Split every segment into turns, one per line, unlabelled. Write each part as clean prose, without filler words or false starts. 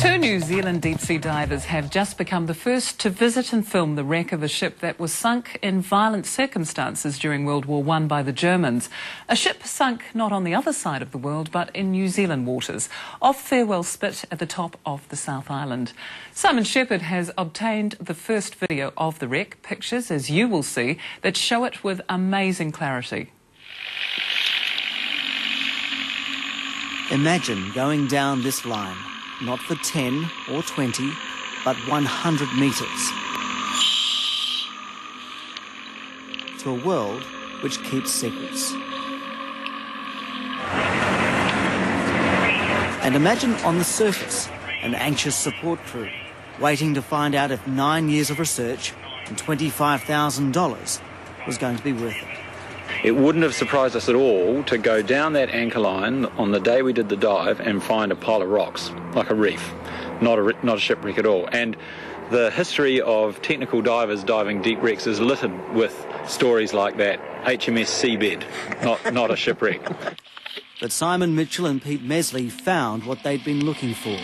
Two New Zealand deep-sea divers have just become the first to visit and film the wreck of a ship that was sunk in violent circumstances during World War I by the Germans. A ship sunk not on the other side of the world, but in New Zealand waters, off Farewell Spit at the top of the South Island. Simon Shepherd has obtained the first video of the wreck, pictures, as you will see, that show it with amazing clarity.
Imagine going down this line. Not for 10 or 20, but 100 metres. To a world which keeps secrets. And imagine on the surface, an anxious support crew, waiting to find out if 9 years of research and $25,000 was going to be worth it.
It wouldn't have surprised us at all to go down that anchor line on the day we did the dive and find a pile of rocks, like a reef, not a shipwreck at all. And the history of technical divers diving deep wrecks is littered with stories like that. HMS Seabed, not a shipwreck.
But Simon Mitchell and Pete Mesley found what they'd been looking for.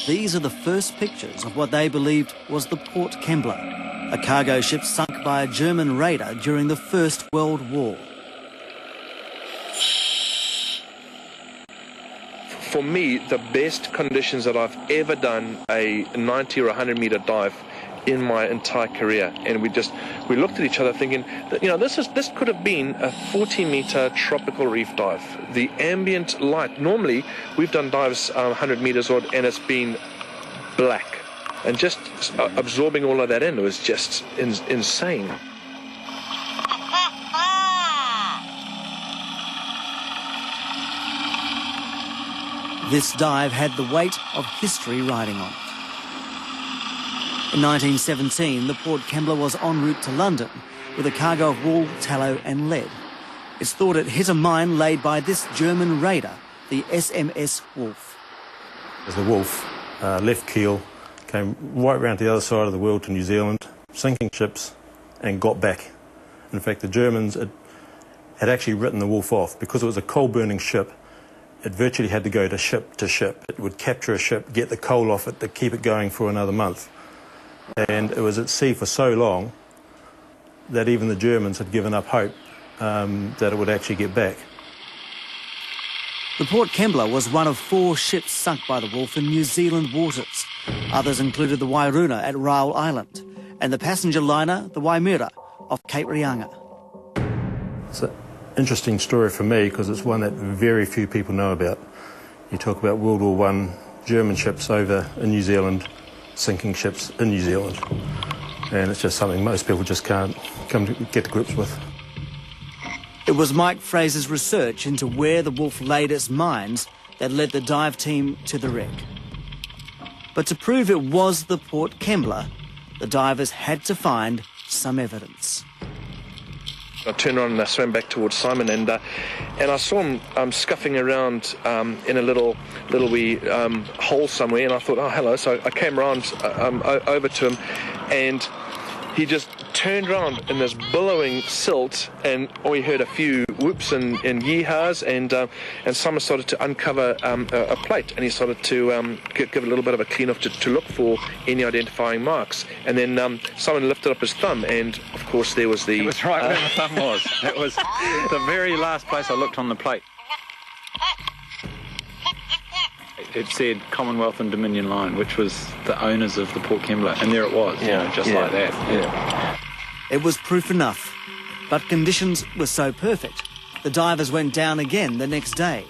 These are the first pictures of what they believed was the Port Kembla, a cargo ship sunk by a German raider during the First World War.
For me, the best conditions that I've ever done a 90 or 100 metre dive in my entire career. And we looked at each other thinking that, you know, this could have been a 40-metre tropical reef dive. The ambient light, normally we've done dives 100 metres and it's been black. And just absorbing all of that in was just insane.
This dive had the weight of history riding on it. In 1917, the Port Kembla was en route to London with a cargo of wool, tallow and lead. It's thought it hit a mine laid by this German raider, the SMS Wolf.
The Wolf left keel, came right round to the other side of the world to New Zealand, sinking ships, and got back. In fact, the Germans had actually written the Wolf off. Because it was a coal-burning ship, it virtually had to go to ship to ship. It would capture a ship, get the coal off it to keep it going for another month. And it was at sea for so long that even the Germans had given up hope that it would actually get back.
The Port Kembla was one of 4 ships sunk by the Wolf in New Zealand waters. Others included the Wairuna at Raoul Island and the passenger liner, the Waimura, off Cape Reinga.
It's an interesting story for me because it's one that very few people know about. You talk about World War I, German ships over in New Zealand, sinking ships in New Zealand. And it's just something most people just can't get to grips with.
It was Mike Fraser's research into where the Wolf laid its mines that led the dive team to the wreck. But to prove it was the Port Kembla, the divers had to find some evidence.
I turned around and I swam back towards Simon and I saw him scuffing around in a little wee hole somewhere, and I thought, oh, hello. So I came around over to him, and he just turned around in this billowing silt, and we heard a few whoops and yeehaws, and Simon started to uncover a plate, and he started to give a little bit of a clean off to look for any identifying marks. And then Simon lifted up his thumb, and of course there was the...
It was right where the thumb was. It was the very last place I looked on the plate. It said Commonwealth and Dominion Line, which was the owners of the Port Kembla, and there it was, you know, just like that. Yeah.
It was proof enough, but conditions were so perfect, the divers went down again the next day.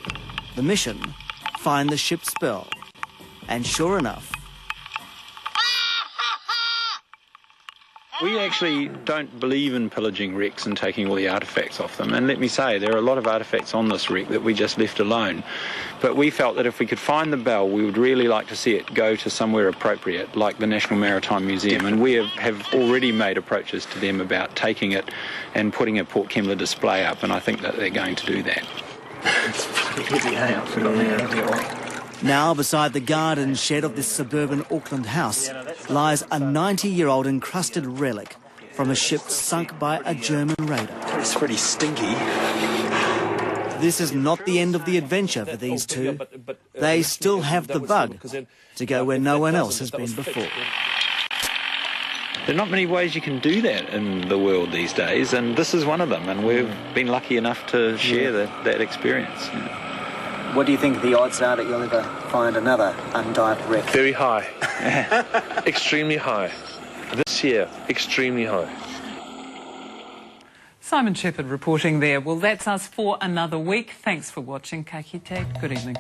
The mission, find the ship's spell. And sure enough...
We actually don't believe in pillaging wrecks and taking all the artefacts off them. And let me say, there are a lot of artefacts on this wreck that we just left alone. But we felt that if we could find the bell, we would really like to see it go to somewhere appropriate, like the National Maritime Museum. And we have already made approaches to them about taking it and putting a Port Kembla display up, and I think that they're going to do that.
It's pretty heavy, hey? I forgot the
Now, beside the garden shed of this suburban Auckland house, lies a 90-year-old encrusted relic from a ship sunk by a German raider.
It's pretty stinky.
this is not the end of the adventure for these two. They still have the bug to go where no one else has been before.
There are not many ways you can do that in the world these days, and this is one of them, and we've been lucky enough to share that experience.
What do you think the odds are that you'll ever find another undived wreck?
Very high. Extremely high. This year, extremely high.
Simon Shepherd reporting there. Well, that's us for another week. Thanks for watching. Ka kite. Good evening.